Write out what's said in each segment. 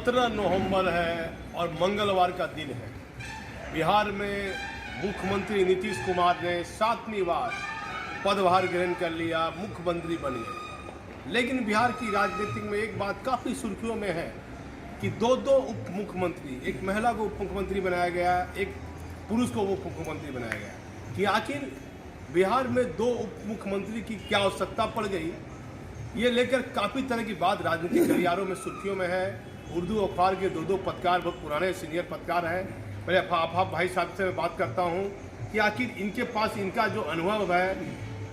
17 नवंबर है और मंगलवार का दिन है। बिहार में मुख्यमंत्री नीतीश कुमार ने 7वीं बार पदभार ग्रहण कर लिया, मुख्यमंत्री बन गए। लेकिन बिहार की राजनीति में एक बात काफ़ी सुर्खियों में है कि दो उप मुख्यमंत्री, एक महिला को उप मुख्यमंत्री बनाया गया, एक पुरुष को उप मुख्यमंत्री बनाया गया। कि आखिर बिहार में 2 उप मुख्यमंत्री की क्या आवश्यकता पड़ गई, ये लेकर काफ़ी तरह की बात राजनीतिक गलियारों में सुर्खियों में है। उर्दू अखबार के 2 पत्रकार, बहुत पुराने सीनियर पत्रकार हैं। पहले आफाफ भाई साहब से मैं बात करता हूँ कि आखिर इनके पास इनका जो अनुभव है,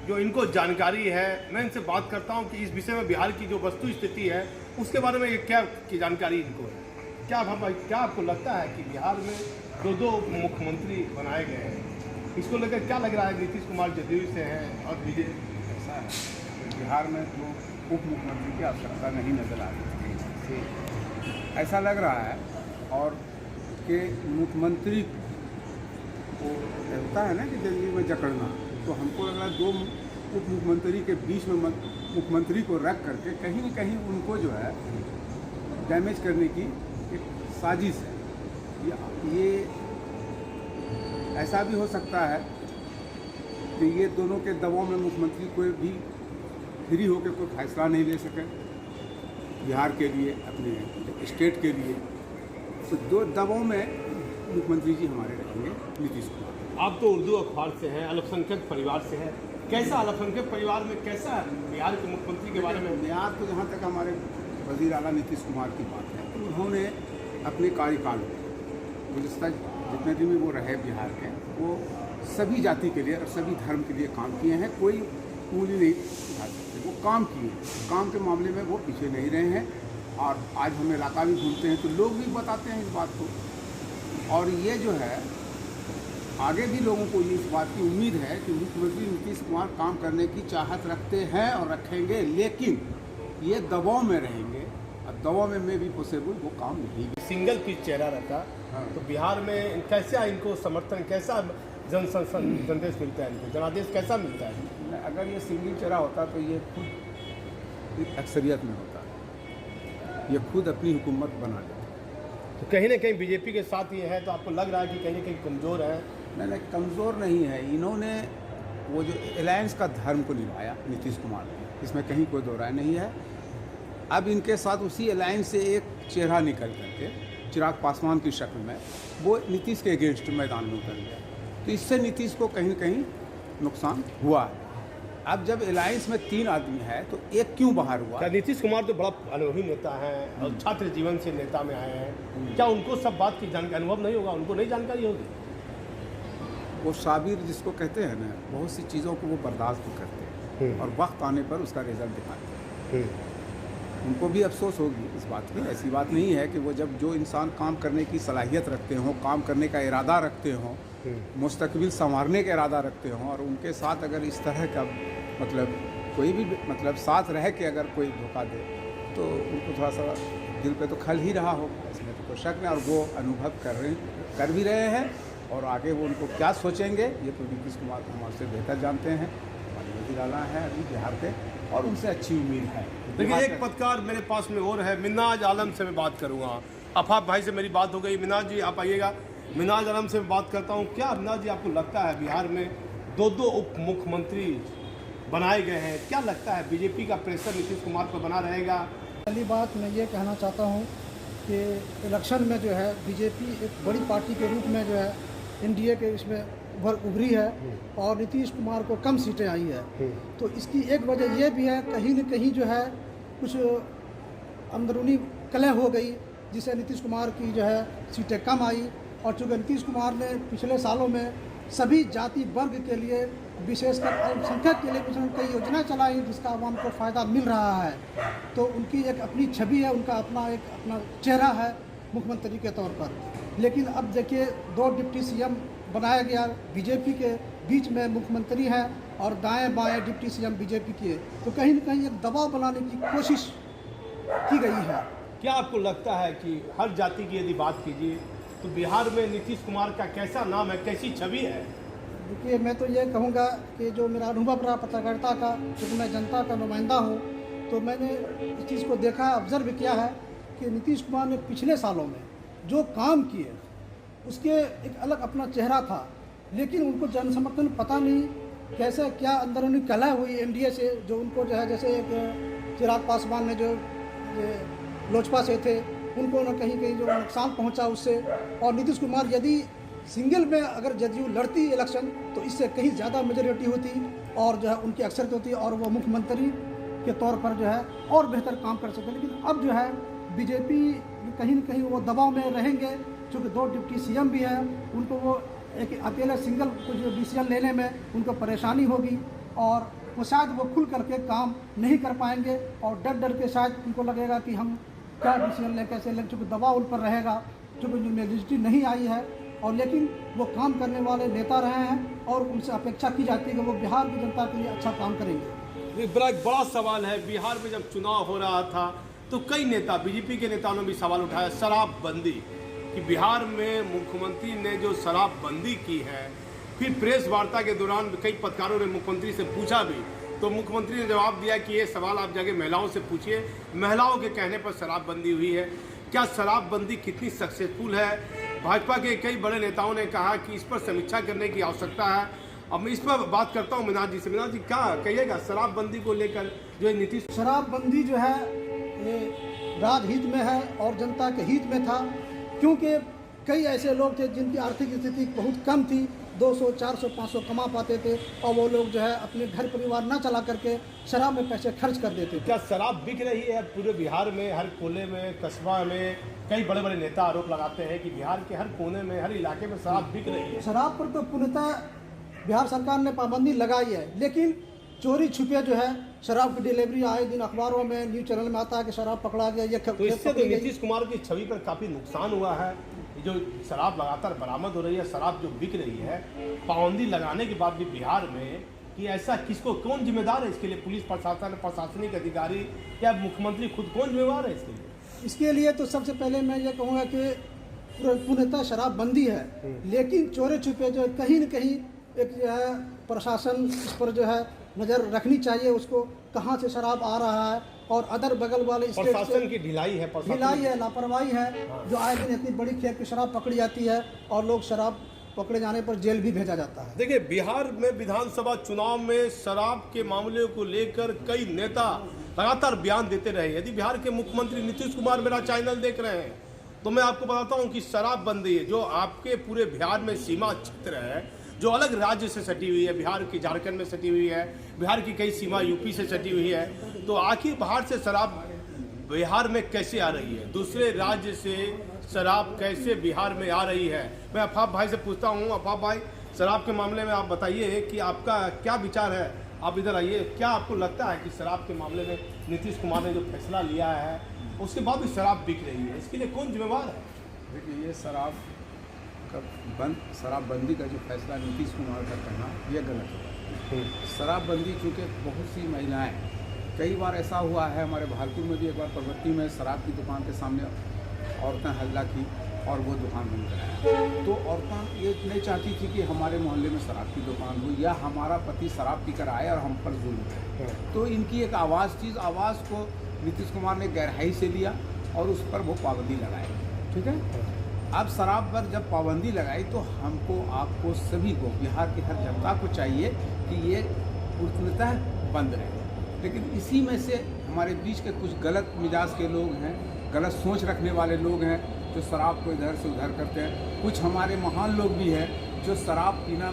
जो इनको जानकारी है, मैं इनसे बात करता हूँ कि इस विषय में बिहार की जो वस्तु स्थिति है उसके बारे में क्या की जानकारी इनको है। क्या भाई, क्या आपको लगता है कि बिहार में 2 मुख्यमंत्री बनाए गए हैं, इसको लेकर क्या लग रहा है? नीतीश कुमार जदयू से हैं और बीजेपी। ऐसा है बिहार में तो उप मुख्यमंत्री की आवश्यकता नहीं नजर आ रही है, ऐसा लग रहा है। और कि मुख्यमंत्री को होता है ना कि दिल्ली में जकड़ना, तो हमको लग रहा है 2 उप मुख्यमंत्री के बीच में मुख्यमंत्री को रख करके कहीं न कहीं उनको जो है डैमेज करने की एक साजिश है। ये ऐसा भी हो सकता है कि ये दोनों के दबाव में मुख्यमंत्री कोई भी फ्री होकर कोई फैसला नहीं ले सके बिहार के लिए, अपने स्टेट के लिए। तो 2 दबाव में मुख्यमंत्री जी हमारे रहेंगे नीतीश कुमार। आप तो उर्दू अखबार से हैं, अल्पसंख्यक परिवार से हैं। कैसा अल्पसंख्यक परिवार में कैसा है बिहार के मुख्यमंत्री के बारे में? बिहार तो जहाँ तक हमारे वज़ीर आला नीतीश कुमार की बात है, तो उन्होंने अपने कार्यकाल में गुज़िस्ता जितने दिन भी वो रहे बिहार के, वो सभी जाति के लिए और सभी धर्म के लिए काम किए हैं। कोई उंगली नहीं उठा सकते, वो काम किए। काम के मामले में वो पीछे नहीं रहे हैं। और आज हम इलाका भी घूमते हैं तो लोग भी बताते हैं इस बात को। और ये जो है आगे भी लोगों को इस बात की उम्मीद है कि मुख्यमंत्री नीतीश कुमार काम करने की चाहत रखते हैं और रखेंगे, लेकिन ये दबाव में रहेंगे और दबाव में भी पॉसिबल वो काम नहीं। सिंगल पीस चेहरा रहता। हाँ। तो बिहार में कैसा इनको समर्थन, कैसा जनदेश मिलता है, इनको जनादेश कैसा मिलता है? अगर ये सिंगल चेहरा होता तो ये खुद एक अक्सरियत में होता, ये खुद अपनी हुकूमत बना लेता। तो कहीं ना कहीं बीजेपी के साथ ये है, तो आपको लग रहा है कि कहीं ना कहीं कमज़ोर है? नहीं, कमज़ोर नहीं है। इन्होंने वो जो अलायंस का धर्म को निभाया नीतीश कुमार ने, इसमें कहीं कोई दो राय नहीं है। अब इनके साथ उसी अलायंस से एक चेहरा निकल करके चिराग पासवान की शक्ल में वो नीतीश के अगेंस्ट मैदान में उतर गया। तो इससे नीतीश को कहीं न कहीं नुकसान हुआ है। अब जब अलायंस में 3 आदमी है तो एक क्यों बाहर हुआ? क्या नीतीश कुमार तो बड़ा अनुभवी नेता हैं और छात्र जीवन से नेता में आए हैं, क्या उनको सब बात की जानकारी, अनुभव नहीं होगा? उनको नहीं जानकारी होगी? वो साबिर जिसको कहते हैं ना, बहुत सी चीज़ों को वो बर्दाश्त करते हैं और वक्त आने पर उसका रिजल्ट दिखाते हैं। उनको भी अफसोस होगी इस बात की। ऐसी बात नहीं है कि वो जब जो इंसान काम करने की सलाहियत रखते हों, काम करने का इरादा रखते हों, मुस्तकबिल संवारने का इरादा रखते हों, और उनके साथ अगर इस तरह का मतलब कोई भी मतलब साथ रह के अगर कोई धोखा दे तो उनको थोड़ा सा दिल पे तो खल ही रहा होगा, इसमें तो कोई शक नहीं। और वो अनुभव कर भी रहे हैं, और आगे वो उनको क्या सोचेंगे ये तो नीतीश कुमार हमारे से बेहतर जानते हैं। हमारे वज़ीर आला हैं अभी बिहार के, और उनसे अच्छी उम्मीद है। लेकिन एक पत्रकार मेरे पास में और है, मिन्नाज आलम से मैं बात करूँगा। आफाफ भाई से मेरी बात हो गई, मिन्नाज जी आप आइएगा। मिन्नाज आलम से मैं बात करता हूँ। क्या मिन्नाज जी आपको लगता है बिहार में 2 उप मुख्यमंत्री बनाए गए हैं, क्या लगता है बीजेपी का प्रेशर नीतीश कुमार पर बना रहेगा? पहली बात मैं ये कहना चाहता हूँ कि इलेक्शन में जो है बीजेपी एक बड़ी पार्टी के रूप में जो है एनडीए के इसमें उभरी है और नीतीश कुमार को कम सीटें आई है। तो इसकी एक वजह यह भी है, कहीं न कहीं जो है कुछ अंदरूनी कलह हो गई जिससे नीतीश कुमार की जो है सीटें कम आई। और चूँकि नीतीश कुमार ने पिछले सालों में सभी जाति वर्ग के लिए, विशेषकर अल्पसंख्यक के लिए कुछ कई योजनाएं चलाई जिसका आवाम को फ़ायदा मिल रहा है। तो उनकी एक अपनी छवि है, उनका अपना चेहरा है मुख्यमंत्री के तौर पर। लेकिन अब देखिए 2 डिप्टी सीएम बनाया गया, बीजेपी के बीच में मुख्यमंत्री हैं और दाएं बाएं डिप्टी सीएम बीजेपी के, तो कहीं न कहीं एक दबाव बनाने की कोशिश की गई है। क्या आपको लगता है कि हर जाति की यदि बात कीजिए तो बिहार में नीतीश कुमार का कैसा नाम है, कैसी छवि है? देखिए, मैं तो ये कहूँगा कि जो मेरा अनुभव रहा पत्रकारिता का, क्योंकि मैं जनता का नुमाइंदा हूँ, तो मैंने इस चीज़ को देखा, ऑब्ज़र्व किया है कि नीतीश कुमार ने पिछले सालों में जो काम किए उसके एक अलग अपना चेहरा था, लेकिन उनको जन समर्थन पता नहीं कैसे क्या अंदरूनी कलह हुई एनडीए से, जो उनको जो है जैसे एक चिराग पासवान ने जो लोजपा से थे उनको न कहीं कहीं जो नुकसान पहुंचा उससे, और नीतीश कुमार यदि सिंगल में अगर जदयू लड़ती इलेक्शन तो इससे कहीं ज़्यादा मेजोरिटी होती और जो है उनकी अक्सरियत होती और वो मुख्यमंत्री के तौर पर जो है और बेहतर काम कर सकते। लेकिन अब जो है बीजेपी कहीं न कहीं वो दबाव में रहेंगे, चूँकि 2 डिप्टी सीएम भी हैं, उनको वो एक अकेले सिंगल कुछ डिसीजन लेने में उनको परेशानी होगी और वो शायद वो खुल करके काम नहीं कर पाएंगे और डर डर के शायद उनको लगेगा कि हम क्या डिसीजन लें कैसे लें, चूँकि दबाव उन पर रहेगा, चूँकि मेजोरिटी नहीं आई है और लेकिन वो काम करने वाले नेता रहे हैं और उनसे अपेक्षा की जाती है कि वो बिहार की जनता के लिए अच्छा काम करेंगे। एक बड़ा सवाल है, बिहार में जब चुनाव हो रहा था तो कई नेता, बीजेपी के नेताओं ने भी सवाल उठाया शराबबंदी कि बिहार में मुख्यमंत्री ने जो शराबबंदी की है, फिर प्रेस वार्ता के दौरान कई पत्रकारों ने मुख्यमंत्री से पूछा भी तो मुख्यमंत्री ने जवाब दिया कि ये सवाल आप जाके महिलाओं से पूछिए, महिलाओं के कहने पर शराबबंदी हुई है। क्या शराबबंदी कितनी सक्सेसफुल है? भाजपा के कई बड़े नेताओं ने कहा कि इस पर समीक्षा करने की आवश्यकता है। अब मैं इस पर बात करता हूँ मीनाज जी से। मीनाज जी क्या कहिएगा शराबबंदी को लेकर जो नीतीश? शराबबंदी जो है ये राजहित में है और जनता के हित में था, क्योंकि कई ऐसे लोग थे जिनकी आर्थिक स्थिति बहुत कम थी, 200, 400, 500 कमा पाते थे और वो लोग जो है अपने घर परिवार ना चला करके शराब में पैसे खर्च कर देते थे। क्या शराब बिक रही है पूरे बिहार में? हर कोने में, कस्बा में कई बड़े बड़े नेता आरोप लगाते हैं कि बिहार के हर कोने में, हर इलाके में शराब बिक रही है। शराब पर तो पूर्णतः बिहार सरकार ने पाबंदी लगाई है, लेकिन चोरी छुपे जो है शराब की डिलीवरी आए दिन अखबारों में, न्यूज चैनल में आता है कि शराब पकड़ा गया। ये तो इससे तो नीतीश कुमार की छवि पर काफी नुकसान हुआ है। जो शराब लगातार बरामद हो रही है, शराब जो बिक रही है, पाबंदी लगाने के बाद भी बिहार में कि ऐसा किसको, कौन जिम्मेदार है इसके लिए? पुलिस प्रशासन, प्रशासनिक अधिकारी या मुख्यमंत्री खुद कौन जिम्मेदार है इसके लिए? इसके लिए तो सबसे पहले मैं ये कहूँगा कि पूर्णतः शराबबंदी है, लेकिन चोरी छुपे जो कहीं न कहीं एक जो है प्रशासन इस पर जो है नज़र रखनी चाहिए, उसको कहाँ से शराब आ रहा है और अदर बगल वाले स्टेट प्रशासन की ढिलाई है, लापरवाही है, जो आए दिन इतनी बड़ी खेप की शराब पकड़ी जाती है और लोग शराब पकड़े जाने पर जेल भी भेजा जाता है। देखिए बिहार में विधानसभा चुनाव में शराब के मामले को लेकर कई नेता लगातार बयान देते रहे। यदि बिहार के मुख्यमंत्री नीतीश कुमार मेरा चैनल देख रहे हैं तो मैं आपको बताता हूं कि शराबबंदी है जो आपके पूरे बिहार में सीमा क्षेत्र है, जो अलग राज्य से सटी हुई है, बिहार की झारखंड में सटी हुई है, बिहार की कई सीमा यूपी से सटी हुई है, तो आखिर बाहर से शराब बिहार में कैसे आ रही है? दूसरे राज्य से शराब कैसे बिहार में आ रही है? मैं अफाफ भाई से पूछता हूं। अफाफ भाई, शराब के मामले में आप बताइए कि आपका क्या विचार है? आप इधर आइए। क्या आपको लगता है कि शराब के मामले में नीतीश कुमार ने जो फैसला लिया है उसके बाद भी शराब बिक रही है, इसके लिए कौन जिम्मेवार है? देखिए ये शराबबंदी का जो फैसला नीतीश कुमार का करना यह गलत है। शराबबंदी चूँकि बहुत सी महिलाएं, कई बार ऐसा हुआ है, हमारे भागलपुर में भी एक बार प्रवृत्ति में शराब की दुकान के सामने औरतें हल्ला की और वो दुकान बंद कराया। तो औरतें ये नहीं चाहती थी कि हमारे मोहल्ले में शराब की दुकान हो या हमारा पति शराब पीकर आए और हम पर जुल्म करे। तो इनकी एक आवाज़ थी, आवाज़ को नीतीश कुमार ने गहराई से लिया और उस पर वो पाबंदी लगाई। ठीक है, अब शराब पर जब पाबंदी लगाई तो हमको, आपको, सभी को, बिहार की हर जनता को चाहिए कि ये पूर्णतः बंद रहे। लेकिन इसी में से हमारे बीच के कुछ गलत मिजाज के लोग हैं, गलत सोच रखने वाले लोग हैं जो शराब को इधर से उधर करते हैं। कुछ हमारे महान लोग भी हैं जो शराब पीना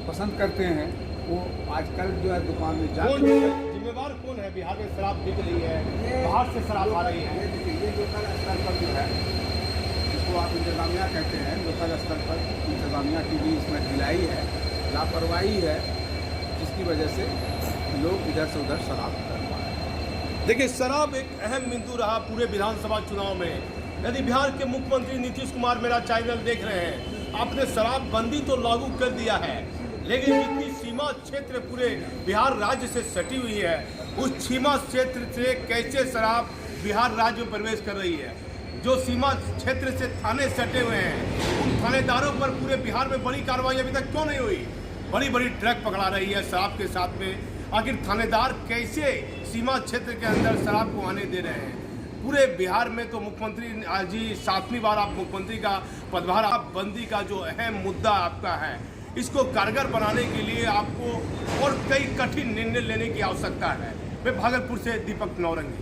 पसंद करते हैं, वो आजकल जो है दुकान में जाते हैं। जिम्मेवार कौन है? बिहार में शराब बिक रही है, बाहर से शराब आ रही है। ये लोकल स्तर पर जो है, जिसको आप इंतजामिया कहते हैं, लोकल स्तर पर इंतजामिया की भी इसमें ढिलाई है, लापरवाही है, जिसकी वजह से लोग इधर से उधर शराब कर पा रहे हैं। देखिए शराब एक अहम बिंदु रहा पूरे विधानसभा चुनाव में। यदि बिहार के मुख्यमंत्री नीतीश कुमार मेरा चैनल देख रहे हैं, आपने शराबबंदी तो लागू कर दिया है, लेकिन जितनी सीमा क्षेत्र पूरे बिहार राज्य से सटी हुई है, उस सीमा क्षेत्र से कैसे शराब बिहार राज्य में प्रवेश कर रही है? जो सीमा क्षेत्र से थाने सटे हुए हैं, उन थानेदारों पर पूरे बिहार में बड़ी कार्रवाई अभी तक क्यों नहीं हुई? बड़ी बड़ी ट्रक पकड़ा रही है शराब के साथ में। आखिर थानेदार कैसे सीमा क्षेत्र के अंदर शराब को आने दे रहे हैं? पूरे बिहार में तो मुख्यमंत्री आज ही 7वीं बार आप मुख्यमंत्री का पदभार बंदी का जो अहम मुद्दा आपका है, इसको कारगर बनाने के लिए आपको और कई कठिन निर्णय लेने की आवश्यकता है। मैं भागलपुर से दीपक नौरंगी।